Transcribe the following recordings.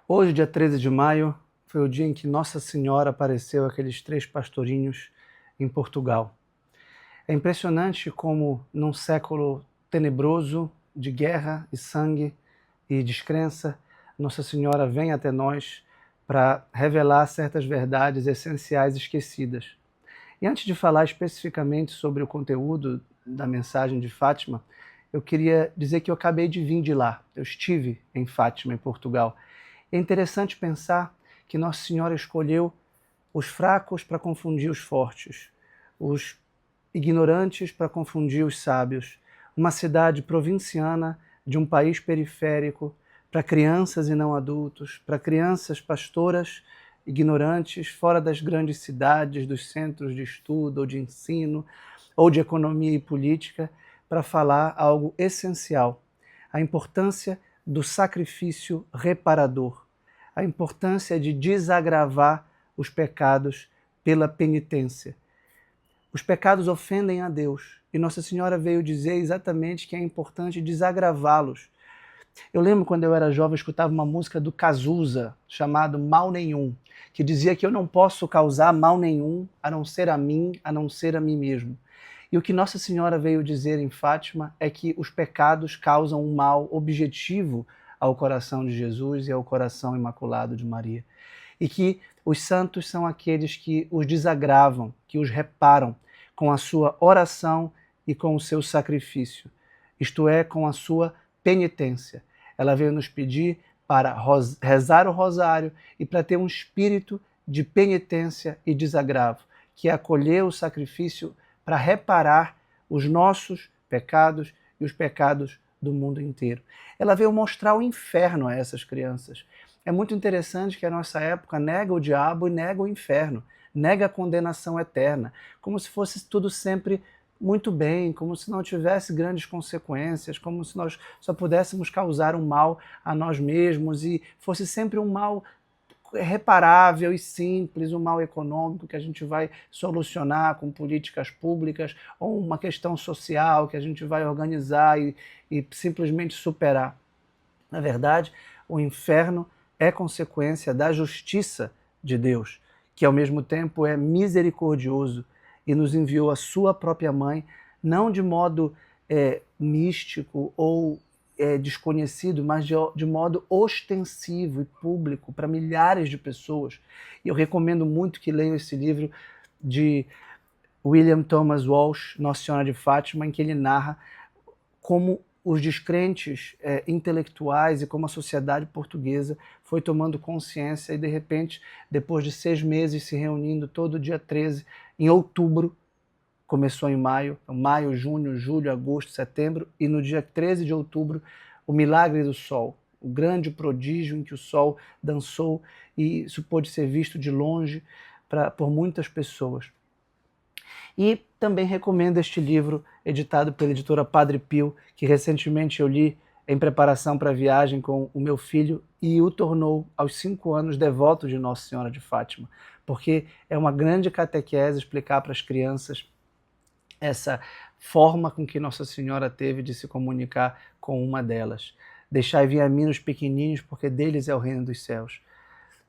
Hoje, dia 13 de maio, foi o dia em que Nossa Senhora apareceu àqueles 3 pastorinhos em Portugal. É impressionante como, num século tenebroso de guerra e sangue e descrença, Nossa Senhora vem até nós para revelar certas verdades essenciais esquecidas. E antes de falar especificamente sobre o conteúdo da mensagem de Fátima, eu queria dizer que eu acabei de vir de lá. Eu estive em Fátima, em Portugal. É interessante pensar que Nossa Senhora escolheu os fracos para confundir os fortes, os ignorantes para confundir os sábios, uma cidade provinciana de um país periférico para crianças e não adultos, para crianças pastoras ignorantes fora das grandes cidades, dos centros de estudo ou de ensino ou de economia e política, para falar algo essencial, a importância do sacrifício reparador, a importância de desagravar os pecados pela penitência. Os pecados ofendem a Deus e Nossa Senhora veio dizer exatamente que é importante desagravá-los. Eu lembro quando eu era jovem, eu escutava uma música do Cazuza, chamado Mal Nenhum, que dizia que eu não posso causar mal nenhum, a não ser a mim, a não ser a mim mesmo. E o que Nossa Senhora veio dizer em Fátima é que os pecados causam um mal objetivo ao coração de Jesus e ao coração imaculado de Maria. E que os santos são aqueles que os desagravam, que os reparam com a sua oração e com o seu sacrifício, isto é, com a sua penitência. Ela veio nos pedir para rezar o rosário e para ter um espírito de penitência e desagravo, que é acolher o sacrifício para reparar os nossos pecados e os pecados do mundo inteiro. Ela veio mostrar o inferno a essas crianças. É muito interessante que a nossa época nega o diabo e nega o inferno, nega a condenação eterna, como se fosse tudo sempre muito bem, como se não tivesse grandes consequências, como se nós só pudéssemos causar um mal a nós mesmos e fosse sempre um mal reparável e simples, um mal econômico que a gente vai solucionar com políticas públicas ou uma questão social que a gente vai organizar e simplesmente superar. Na verdade, o inferno é consequência da justiça de Deus, que ao mesmo tempo é misericordioso e nos enviou a sua própria mãe, não de modo místico ou desconhecido, mas de modo ostensivo e público para milhares de pessoas. E eu recomendo muito que leiam esse livro de William Thomas Walsh, Nossa Senhora de Fátima, em que ele narra como os descrentes intelectuais e como a sociedade portuguesa foi tomando consciência e, de repente, depois de 6 meses se reunindo todo dia 13, em outubro, começou em maio, junho, julho, agosto, setembro, e no dia 13 de outubro, o milagre do sol, o grande prodígio em que o sol dançou, e isso pôde ser visto de longe por muitas pessoas. E também recomendo este livro, editado pela editora Padre Pio, que recentemente eu li em preparação para a viagem com o meu filho e o tornou, aos 5 anos, devoto de Nossa Senhora de Fátima, porque é uma grande catequese explicar para as crianças essa forma com que Nossa Senhora teve de se comunicar com uma delas. Deixai vir a mim os pequenininhos, porque deles é o reino dos céus.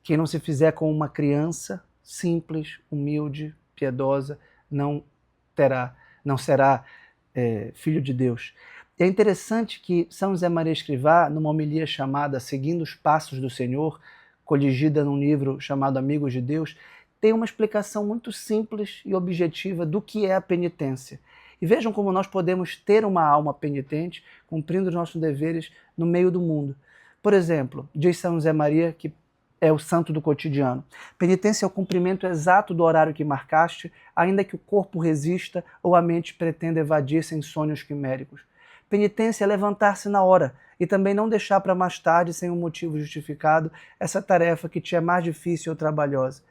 Quem não se fizer com uma criança simples, humilde, piedosa, não será filho de Deus. E é interessante que São José Maria Escrivá, numa homilia chamada Seguindo os Passos do Senhor, coligida num livro chamado Amigos de Deus, tem uma explicação muito simples e objetiva do que é a penitência. E vejam como nós podemos ter uma alma penitente, cumprindo os nossos deveres no meio do mundo. Por exemplo, diz São José Maria, que é o santo do cotidiano: penitência é o cumprimento exato do horário que marcaste, ainda que o corpo resista ou a mente pretenda evadir-se em sonhos quiméricos. Penitência é levantar-se na hora e também não deixar para mais tarde, sem um motivo justificado, essa tarefa que te é mais difícil ou trabalhosa.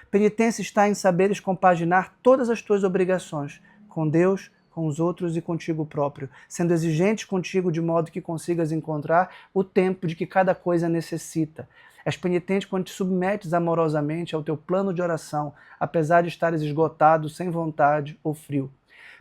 Penitência está em saberes compaginar todas as tuas obrigações, com Deus, com os outros e contigo próprio, sendo exigente contigo de modo que consigas encontrar o tempo de que cada coisa necessita. És penitente quando te submetes amorosamente ao teu plano de oração, apesar de estares esgotado, sem vontade ou frio.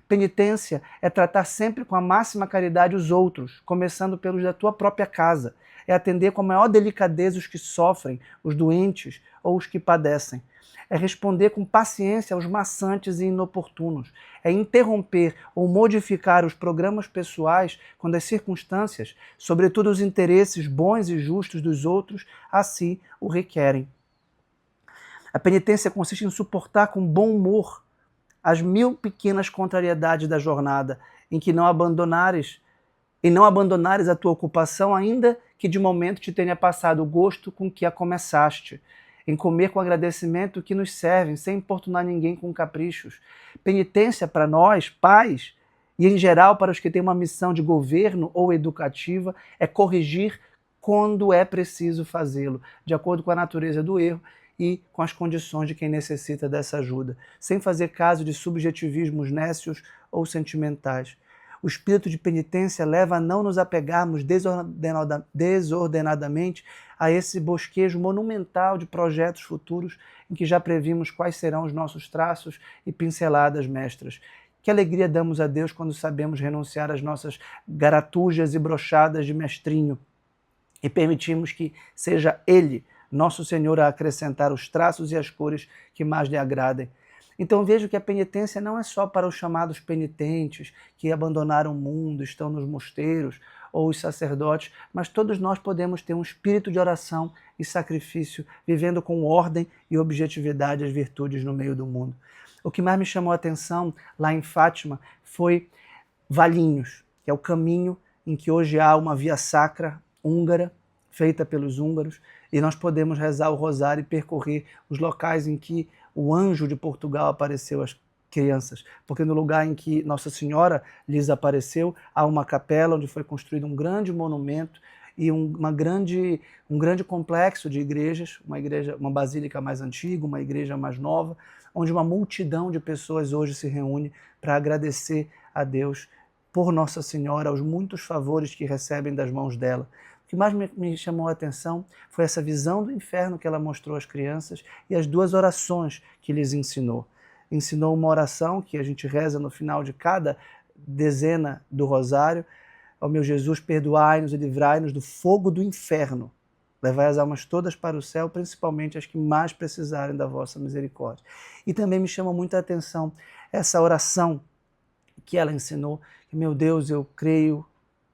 Penitência é tratar sempre com a máxima caridade os outros, começando pelos da tua própria casa. é atender com a maior delicadeza os que sofrem, os doentes ou os que padecem. É responder com paciência aos maçantes e inoportunos. É interromper ou modificar os programas pessoais quando as circunstâncias, sobretudo os interesses bons e justos dos outros, assim o requerem. A penitência consiste em suportar com bom humor as 1000 pequenas contrariedades da jornada, em não abandonares a tua ocupação, ainda que de momento te tenha passado o gosto com que a começaste, em comer com agradecimento o que nos servem, sem importunar ninguém com caprichos. Penitência para nós, pais, e em geral para os que têm uma missão de governo ou educativa, é corrigir quando é preciso fazê-lo, de acordo com a natureza do erro e com as condições de quem necessita dessa ajuda, sem fazer caso de subjetivismos nécios ou sentimentais. O espírito de penitência leva a não nos apegarmos desordenadamente a esse bosquejo monumental de projetos futuros em que já previmos quais serão os nossos traços e pinceladas mestras. Que alegria damos a Deus quando sabemos renunciar às nossas garatujas e brochadas de mestrinho e permitimos que seja Ele, nosso Senhor, a acrescentar os traços e as cores que mais lhe agradem. Então vejo que a penitência não é só para os chamados penitentes que abandonaram o mundo, estão nos mosteiros, ou os sacerdotes, mas todos nós podemos ter um espírito de oração e sacrifício, vivendo com ordem e objetividade as virtudes no meio do mundo. O que mais me chamou a atenção lá em Fátima foi Valinhos, que é o caminho em que hoje há uma via sacra húngara, feita pelos húngaros, e nós podemos rezar o rosário e percorrer os locais em que o anjo de Portugal apareceu às crianças, porque no lugar em que Nossa Senhora lhes apareceu, há uma capela onde foi construído um grande monumento e um grande complexo de igrejas, uma basílica mais antiga, uma igreja mais nova, onde uma multidão de pessoas hoje se reúne para agradecer a Deus por Nossa Senhora, aos muitos favores que recebem das mãos dela. O que mais me chamou a atenção foi essa visão do inferno que ela mostrou às crianças e as 2 orações que lhes ensinou. Ensinou uma oração que a gente reza no final de cada dezena do rosário: ó meu Jesus, perdoai-nos e livrai-nos do fogo do inferno. Levai as almas todas para o céu, principalmente as que mais precisarem da vossa misericórdia. E também me chama muita atenção essa oração que ela ensinou: meu Deus, eu creio,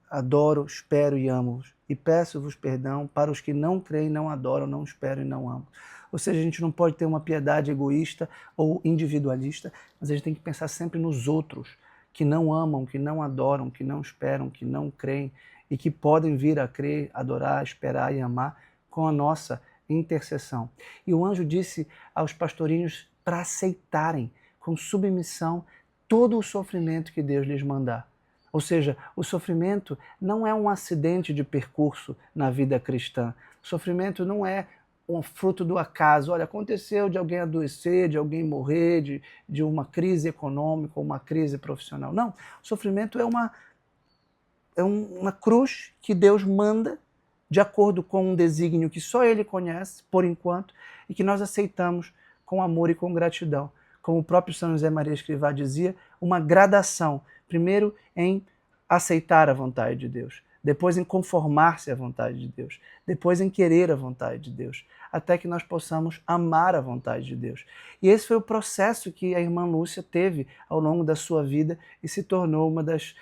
adoro, espero e amo-vos. E peço-vos perdão para os que não creem, não adoram, não esperam e não amam. Ou seja, a gente não pode ter uma piedade egoísta ou individualista, mas a gente tem que pensar sempre nos outros, que não amam, que não adoram, que não esperam, que não creem e que podem vir a crer, adorar, esperar e amar com a nossa intercessão. E o anjo disse aos pastorinhos para aceitarem com submissão todo o sofrimento que Deus lhes mandar. Ou seja, o sofrimento não é um acidente de percurso na vida cristã. O sofrimento não é um fruto do acaso. Olha, aconteceu de alguém adoecer, de alguém morrer, de uma crise econômica ou uma crise profissional. Não, o sofrimento é uma cruz que Deus manda de acordo com um desígnio que só Ele conhece, por enquanto, e que nós aceitamos com amor e com gratidão. Como o próprio São José Maria Escrivá dizia, uma gradação. Primeiro em aceitar a vontade de Deus, depois em conformar-se à vontade de Deus, depois em querer a vontade de Deus, até que nós possamos amar a vontade de Deus. E esse foi o processo que a irmã Lúcia teve ao longo da sua vida e se tornou uma das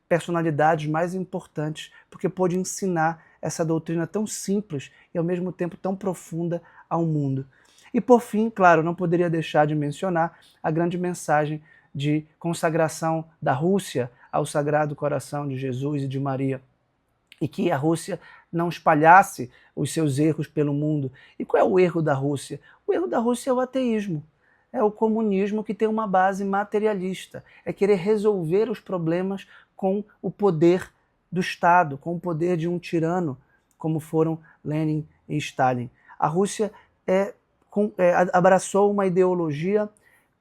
personalidades mais importantes, porque pôde ensinar essa doutrina tão simples e ao mesmo tempo tão profunda ao mundo. E por fim, claro, não poderia deixar de mencionar a grande mensagem de consagração da Rússia ao Sagrado Coração de Jesus e de Maria, e que a Rússia não espalhasse os seus erros pelo mundo. E qual é o erro da Rússia? O erro da Rússia é o ateísmo, é o comunismo que tem uma base materialista, é querer resolver os problemas com o poder do Estado, com o poder de um tirano, como foram Lenin e Stalin. A Rússia abraçou uma ideologia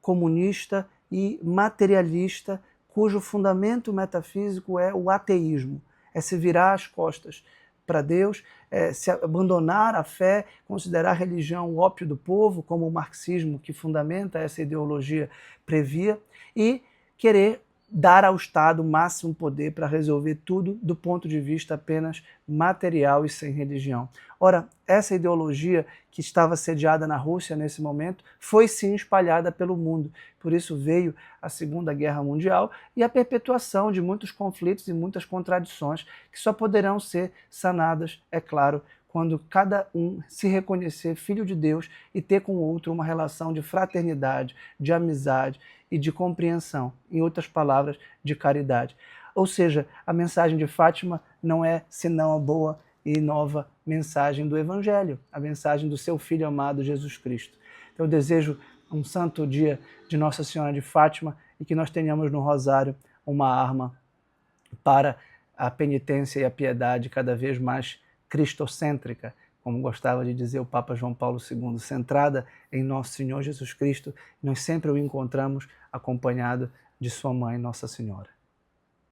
comunista e materialista, cujo fundamento metafísico é o ateísmo, é se virar as costas para Deus, é se abandonar a fé, considerar a religião o ópio do povo, como o marxismo que fundamenta essa ideologia previa, e querer dar ao Estado o máximo poder para resolver tudo do ponto de vista apenas material e sem religião. Ora, essa ideologia que estava sediada na Rússia nesse momento foi sim espalhada pelo mundo. Por isso veio a Segunda Guerra Mundial e a perpetuação de muitos conflitos e muitas contradições que só poderão ser sanadas, é claro, quando cada um se reconhecer filho de Deus e ter com o outro uma relação de fraternidade, de amizade e de compreensão, em outras palavras, de caridade. Ou seja, a mensagem de Fátima não é senão a boa e nova mensagem do Evangelho, a mensagem do seu Filho amado Jesus Cristo. Então eu desejo um santo dia de Nossa Senhora de Fátima e que nós tenhamos no Rosário uma arma para a penitência e a piedade cada vez mais cristocêntrica, como gostava de dizer o Papa João Paulo II, centrada em Nosso Senhor Jesus Cristo. Nós sempre o encontramos acompanhado de sua mãe, Nossa Senhora.